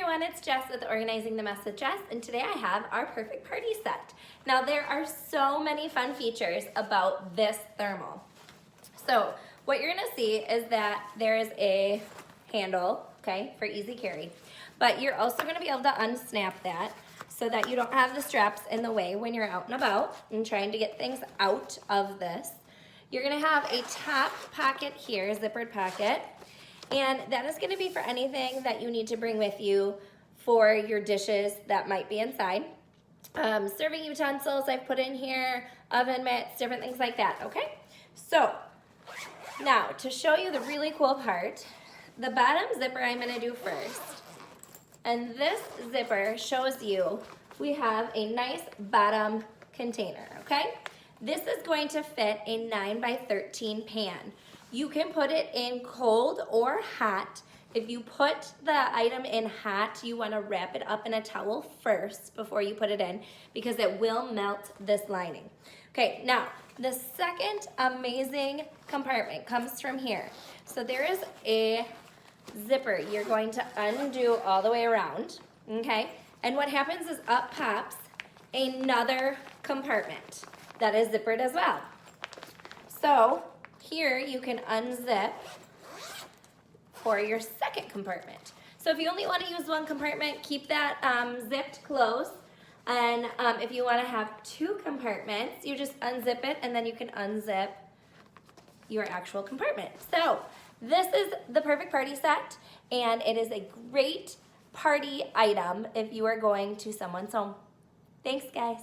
everyone, it's Jess with Organizing the Mess with Jess, and today I have our perfect party set. Now there are so many fun features about this thermal. So what you're gonna see is that there is a handle, okay, for easy carry, but you're also gonna be able to unsnap that so that you don't have the straps in the way when you're out and about and trying to get things out of this. You're gonna have a top pocket here, zippered pocket, and that is gonna be for anything that you need to bring with you for your dishes that might be inside. Serving utensils I've put in here, oven mitts, different things like that, okay? So, now to show you the really cool part, the bottom zipper I'm gonna do first. And this zipper shows you we have a nice bottom container, okay? This is going to fit a 9 by 13 pan. You can put it in cold or hot. If you put the item in hot, you want to wrap it up in a towel first before you put it in because it will melt this lining. Okay, now the second amazing compartment comes from here. So there is a zipper you're going to undo all the way around, okay? And what happens is up pops another compartment that is zippered as well. So here you can unzip for your second compartment. So if you only want to use one compartment, keep that zipped close. And if you want to have two compartments, you just unzip it and then you can unzip your actual compartment. So this is the perfect party set, and it is a great party item if you are going to someone's home. Thanks, guys.